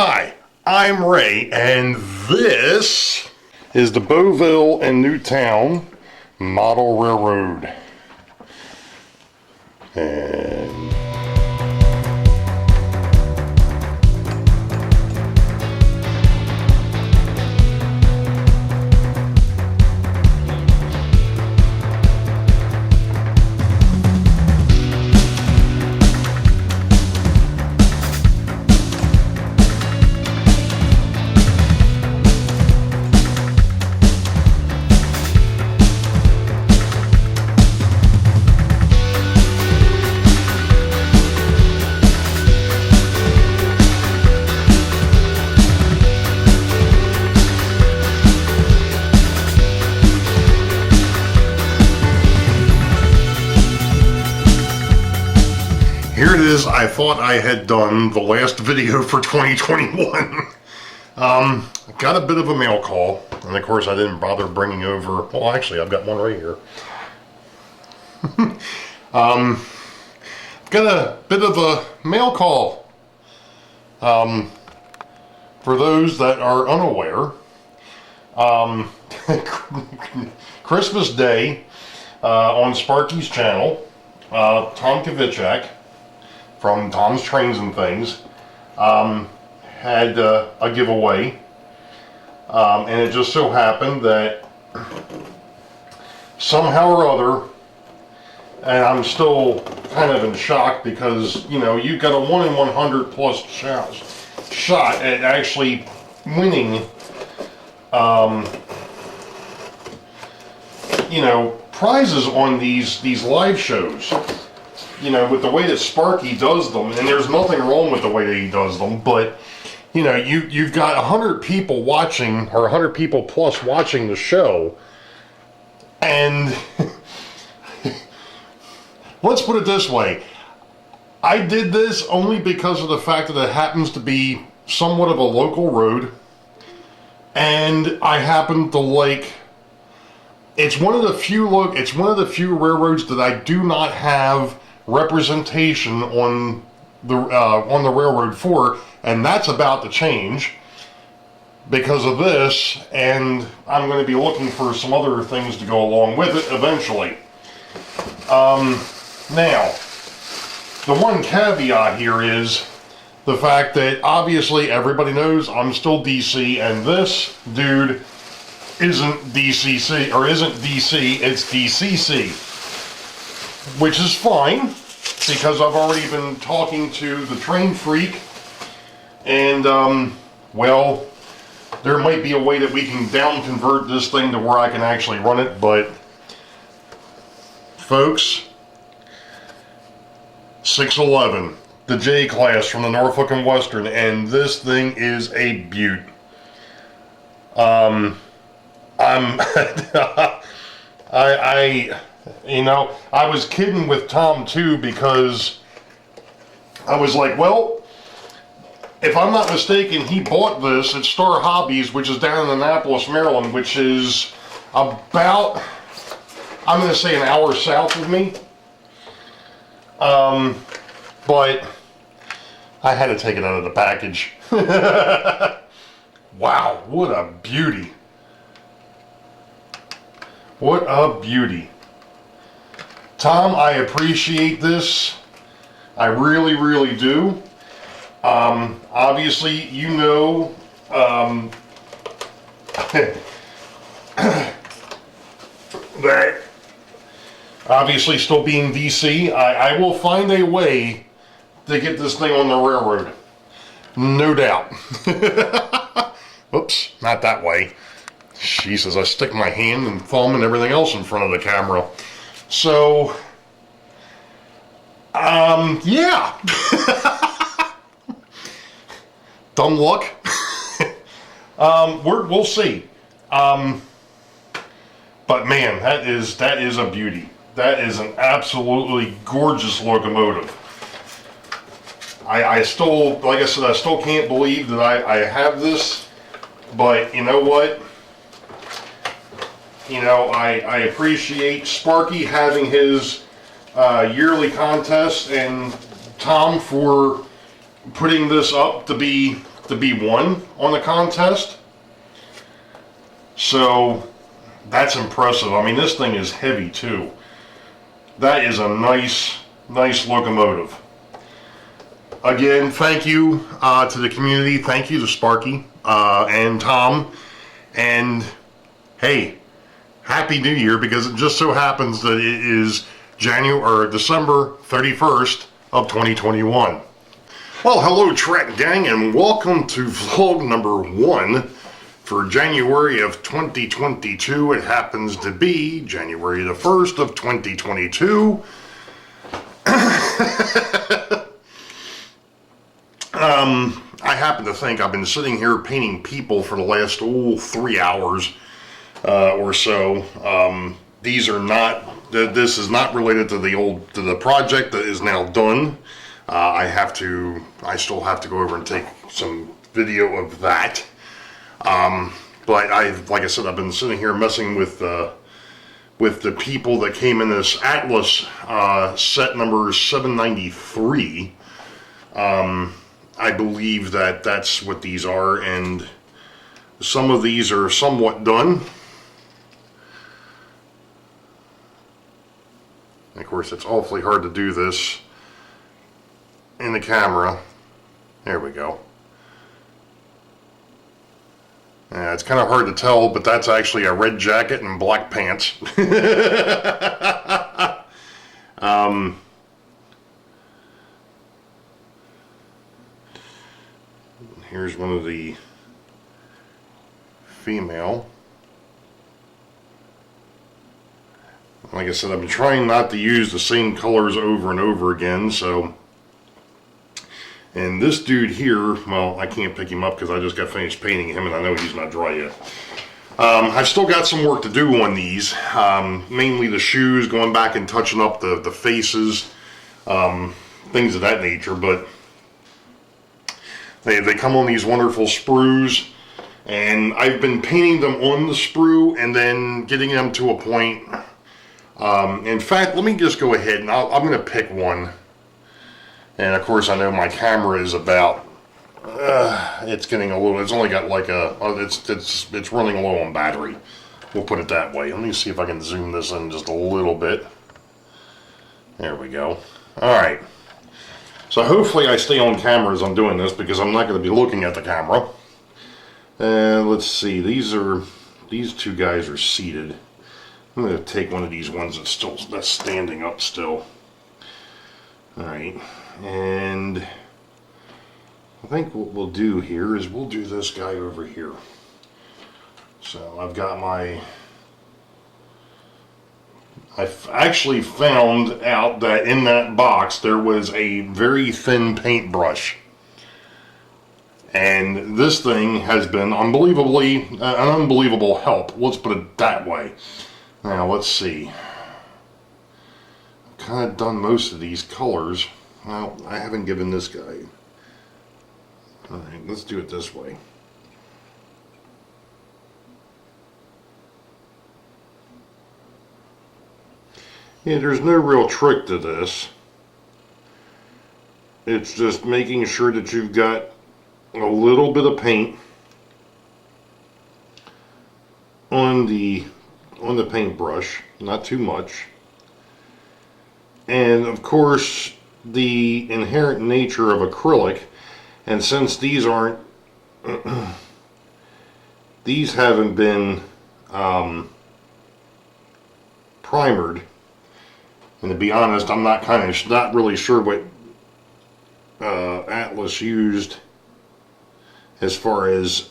Hi, I'm Ray, and this is the Boeville and Newtown Model Railroad. And here it is. I thought I had done the last video for 2021. Got a bit of a mail call, and of course I didn't bother bringing over, well actually I've got one right here. Got a bit of a mail call. For those that are unaware, Christmas Day on Sparky's channel, Tom Kovichak from Tom's Trains and Things had a giveaway, and it just so happened that somehow or other, and I'm still kind of in shock because, you know, you've got a 1 in 100 plus shot at actually winning, you know, prizes on these live shows. You know, with the way that Sparky does them, and there's nothing wrong with the way that he does them, but, you know, you've got 100 people watching, or 100 people plus watching the show, and let's put it this way. I did this only because of the fact that it happens to be somewhat of a local road, and I happen to like, it's one of the few railroads that I do not have representation on the railroad for, and that's about to change because of this, and I'm going to be looking for some other things to go along with it eventually. Now, the one caveat here is the fact that obviously everybody knows I'm still DC, and this dude isn't DCC, or isn't DC, it's DCC. Which is fine, because I've already been talking to the train freak, and, well, there might be a way that we can down convert this thing to where I can actually run it, but, folks, 611, the J class from the Norfolk and Western, and this thing is a beaut. You know, I was kidding with Tom too, because I was like, well, if I'm not mistaken, he bought this at Star Hobbies, which is down in Annapolis, Maryland, which is about, I'm going to say, an hour south of me. But I had to take it out of the package. Wow, what a beauty. What a beauty. Tom, I appreciate this. I really, really do. Obviously, you know, that obviously still being DC, I will find a way to get this thing on the railroad. No doubt. Oops, not that way. Jesus, I stick my hand and thumb and everything else in front of the camera. So, yeah. Dumb luck. We'll see. But man, that is a beauty. That is an absolutely gorgeous locomotive. I still, like I said, I still can't believe that I have this, but you know what? You know, I appreciate Sparky having his yearly contest, and Tom for putting this up to be to be won on the contest. So that's impressive. I mean, this thing is heavy too. That is a nice locomotive. Again, thank you to the community. Thank you to Sparky and Tom. And hey, Happy New Year, because it just so happens that it is December 31st of 2021. Well, hello Trek gang, and welcome to vlog number 1 for January of 2022. It happens to be January the 1st of 2022. I happen to think I've been sitting here painting people for the last 3 hours or so. These are not. This is not related to the project that is now done. I still have to go over and take some video of that. But like I said, I've been sitting here messing with the people that came in this Atlas set number 793. I believe that's what these are, and some of these are somewhat done. Of course, it's awfully hard to do this in the camera. There we go. Yeah, it's kind of hard to tell, but that's actually a red jacket and black pants. Here's one of the female. Like I said, I've been trying not to use the same colors over and over again, so. And this dude here, well, I can't pick him up because I just got finished painting him and I know he's not dry yet. I've still got some work to do on these, mainly the shoes, going back and touching up the faces, things of that nature, but they come on these wonderful sprues, and I've been painting them on the sprue and then getting them to a point. In fact, let me just go ahead and I'm going to pick one. And of course, I know my camera is about. It's getting a little. It's only got like it's running low on battery. We'll put it that way. Let me see if I can zoom this in just a little bit. There we go. All right. So hopefully I stay on camera as I'm doing this, because I'm not going to be looking at the camera. Let's see. These two guys are seated. I'm going to take one of these ones that's standing up still. All right. And I think what we'll do here is we'll do this guy over here. So I've got I've actually found out that in that box there was a very thin paintbrush. And this thing has been an unbelievable help. Let's put it that way. Now let's see. I've kind of done most of these colors. Well, I haven't given this guy. Alright, let's do it this way. Yeah, there's no real trick to this. It's just making sure that you've got a little bit of paint on the paintbrush, not too much. And of course, the inherent nature of acrylic, and since these aren't these haven't been primered, and to be honest, I'm not really sure what Atlas used as far as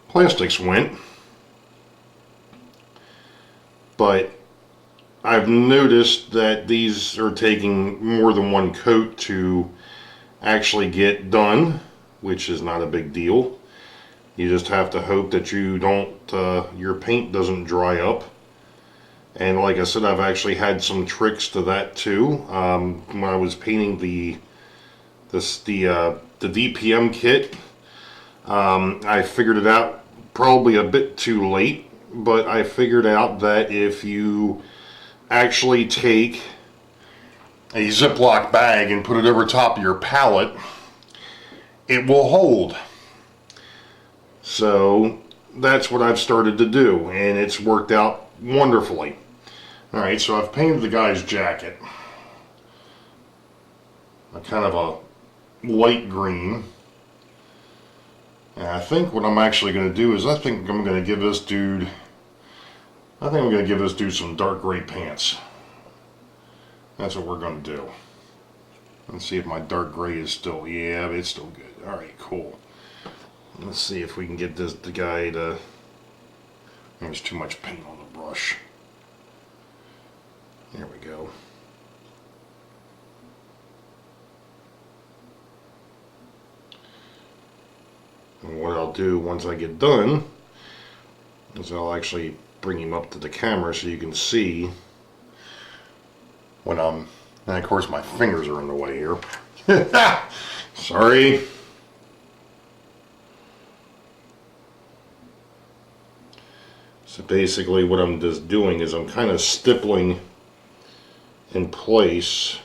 plastics went, but I've noticed that these are taking more than one coat to actually get done, which is not a big deal. You just have to hope that your paint doesn't dry up. And like I said, I've actually had some tricks to that too. When I was painting the DPM kit, I figured it out probably a bit too late, but I figured out that if you actually take a Ziploc bag and put it over top of your palette it will hold. So that's what I've started to do, and it's worked out wonderfully. Alright, so I've painted the guy's jacket a kind of a light green. And I think what I'm actually going to do is I think I'm going to give this dude some dark gray pants. That's what we're going to do. Let's see if my dark gray is still, yeah, it's still good. Alright, cool. Let's see if we can get the guy to, there's too much paint on the brush. There we go. And what I'll do once I get done is I'll actually bring him up to the camera so you can see when I'm, and of course my fingers are in the way here. Sorry. So basically what I'm just doing is I'm kind of stippling in place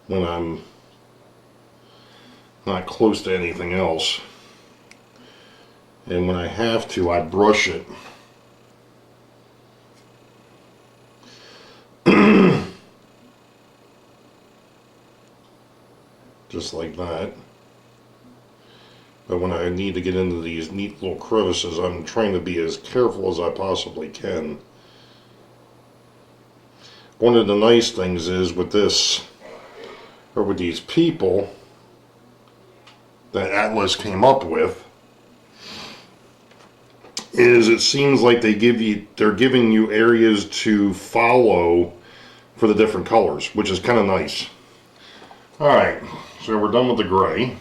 when I'm not close to anything else, and when I have to, I brush it. Just like that. But when I need to get into these neat little crevices, I'm trying to be as careful as I possibly can. One of the nice things is with this, or with these people that Atlas came up with, is it seems like they're giving you areas to follow for the different colors, which is kind of nice. Alright, so we're done with the gray.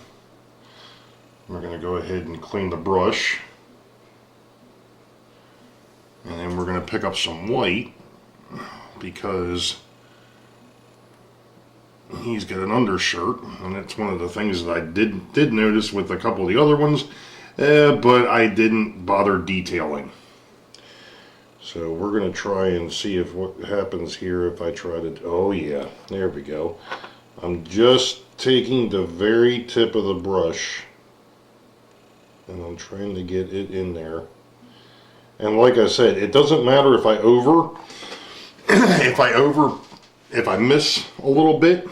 We're going to go ahead and clean the brush. And then we're going to pick up some white, because he's got an undershirt, and that's one of the things that I did notice with a couple of the other ones, but I didn't bother detailing. So we're going to try and see if what happens here if I try to, oh yeah, there we go. I'm just taking the very tip of the brush and I'm trying to get it in there. And like I said, it doesn't matter if I if I miss a little bit,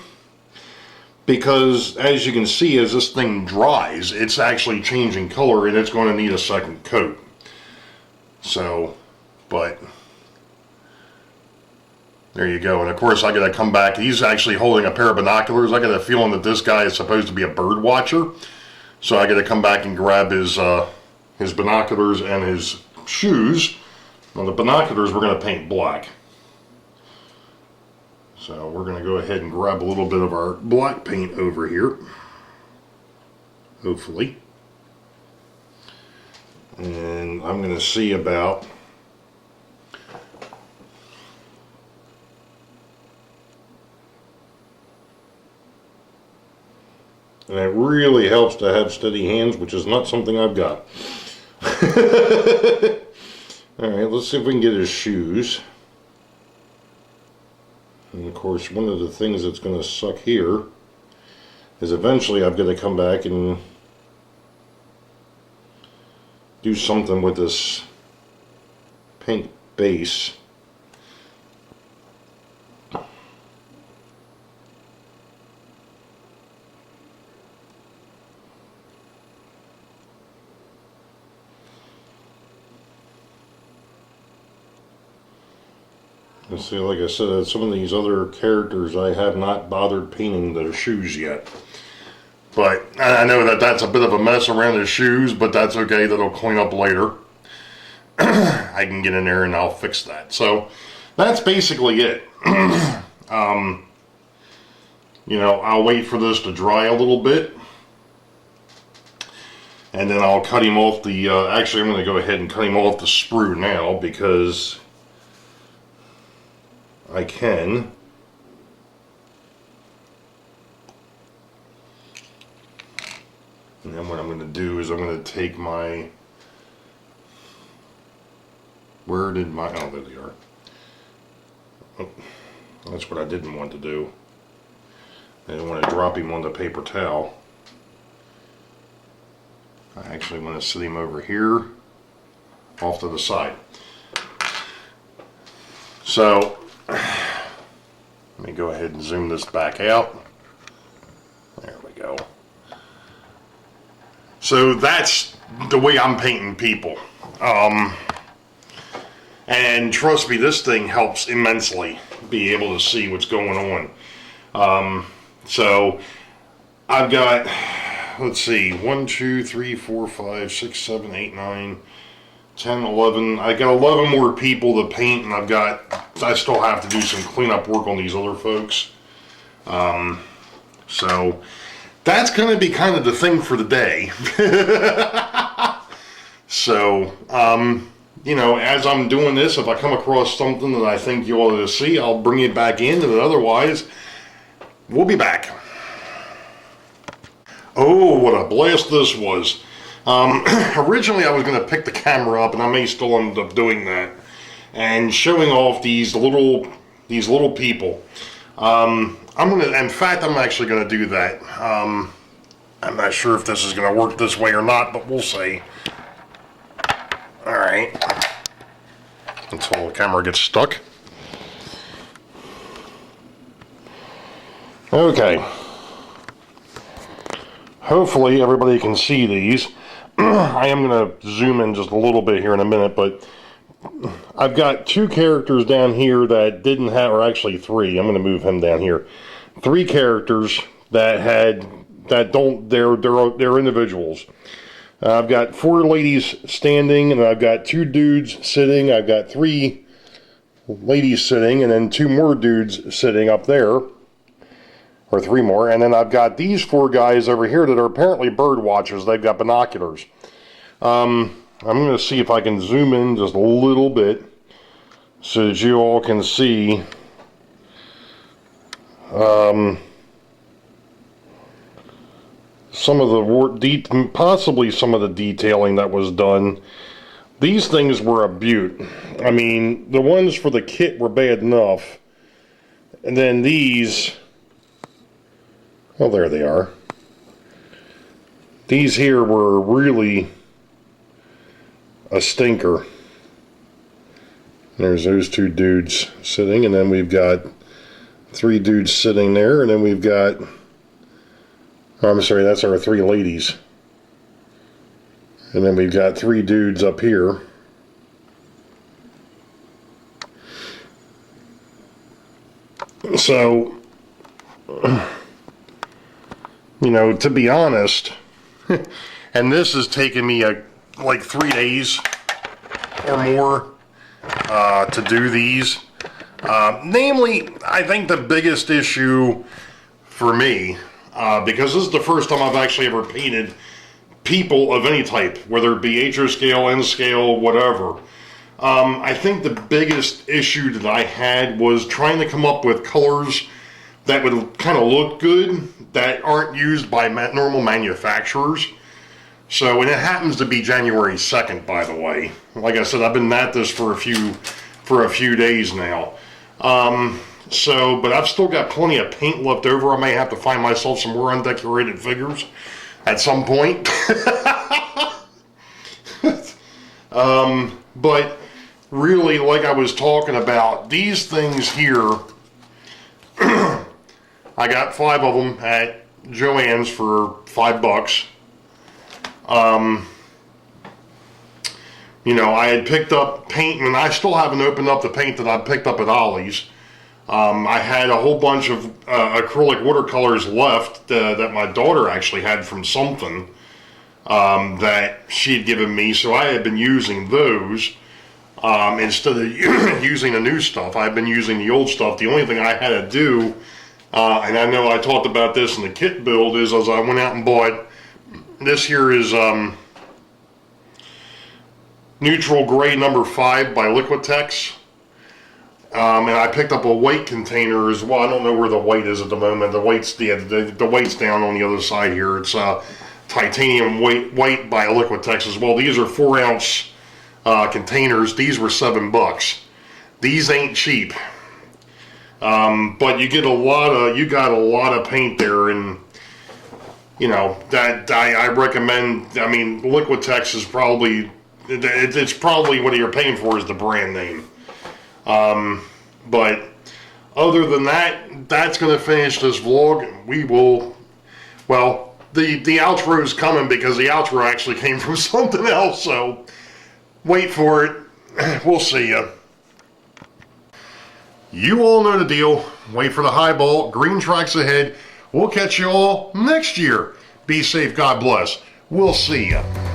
because as you can see, as this thing dries, it's actually changing color and it's going to need a second coat. So, but there you go. And of course I got to come back. He's actually holding a pair of binoculars. I got a feeling that this guy is supposed to be a bird watcher. So I got to come back and grab his binoculars and his shoes. Now the binoculars we're going to paint black. So we're going to go ahead and grab a little bit of our black paint over here. Hopefully. And I'm going to see about and it really helps to have steady hands, which is not something I've got. Alright, let's see if we can get his shoes. And of course, one of the things that's going to suck here is eventually I've got to come back and do something with this paint base. And see, like I said, some of these other characters I have not bothered painting their shoes yet. But I know that that's a bit of a mess around his shoes, but that's okay. That'll clean up later. I can get in there and I'll fix that. So that's basically it. You know, I'll wait for this to dry a little bit. And then I'll cut him off the, actually I'm going to go ahead and cut him off the sprue now because I can. And then what I'm going to do is I'm going to take my Where did my, oh, there they are. Oh, that's what I didn't want to do. I didn't want to drop him on the paper towel. I actually want to sit him over here, off to the side. So, let me go ahead and zoom this back out. There we go. So that's the way I'm painting people. And trust me, this thing helps immensely be able to see what's going on. So I've got, let's see, 1, 2, 3, 4, 5, 6, 7, 8, 9, 10, 11. I got 11 more people to paint, and I still have to do some cleanup work on these other folks. So that's going to be kind of the thing for the day. So, you know, as I'm doing this, if I come across something that I think you ought to see, I'll bring it back in, and otherwise, we'll be back. Oh, what a blast this was. Originally I was going to pick the camera up, and I may still end up doing that, and showing off these little people. I'm actually going to do that. I'm not sure if this is going to work this way or not, but we'll see. Alright. Until the camera gets stuck. Okay. Hopefully everybody can see these. I am going to zoom in just a little bit here in a minute, but I've got 2 characters down here that didn't have, or actually 3. I'm going to move him down here. 3 characters they're individuals. I've got 4 ladies standing, and I've got 2 dudes sitting. I've got 3 ladies sitting, and then 2 more dudes sitting up there. Or 3 more. And then I've got these 4 guys over here that are apparently bird watchers. They've got binoculars. I'm going to see if I can zoom in just a little bit so that you all can see some of the possibly some of the detailing that was done. These things were a beaut. I mean, the ones for the kit were bad enough, and then these, well, there they are. These here were really a stinker. There's those 2 dudes sitting, and then we've got 3 dudes sitting there, and then we've got, I'm sorry, that's our 3 ladies. And then we've got 3 dudes up here. So, you know, to be honest, and this has taken me like 3 days or more to do these. Namely, I think the biggest issue for me, because this is the first time I've actually ever painted people of any type, whether it be HO scale, N scale, whatever. I think the biggest issue that I had was trying to come up with colors that would kind of look good, that aren't used by normal manufacturers. So, and it happens to be January 2nd, by the way. Like I said, I've been at this for a few days now. But I've still got plenty of paint left over. I may have to find myself some more undecorated figures at some point. But really, like I was talking about, these things here, I got 5 of them at Joann's for $5. You know, I had picked up paint, and I still haven't opened up the paint that I picked up at Ollie's. I had a whole bunch of acrylic watercolors left that my daughter actually had from something that she had given me, so I had been using those instead of using the new stuff. I've been using the old stuff. The only thing I had to do, and I know I talked about this in the kit build, is as I went out and bought, this here is Neutral Gray number 5 by Logitech. And I picked up a white container as well. I don't know where the white is at the moment. The white's the white's down on the other side here. It's titanium white by Logitech as well. These are 4-ounce containers. These were $7. These ain't cheap. But you got a lot of paint there, and you know that I recommend. I mean, Liquitex is probably it's probably what you're paying for is the brand name. But other than that, that's going to finish this vlog. We will, well, the outro is coming because the outro actually came from something else. So wait for it. We'll see ya. You all know the deal. Wait for the highball. Green tracks ahead. We'll catch you all next year. Be safe. God bless. We'll see ya.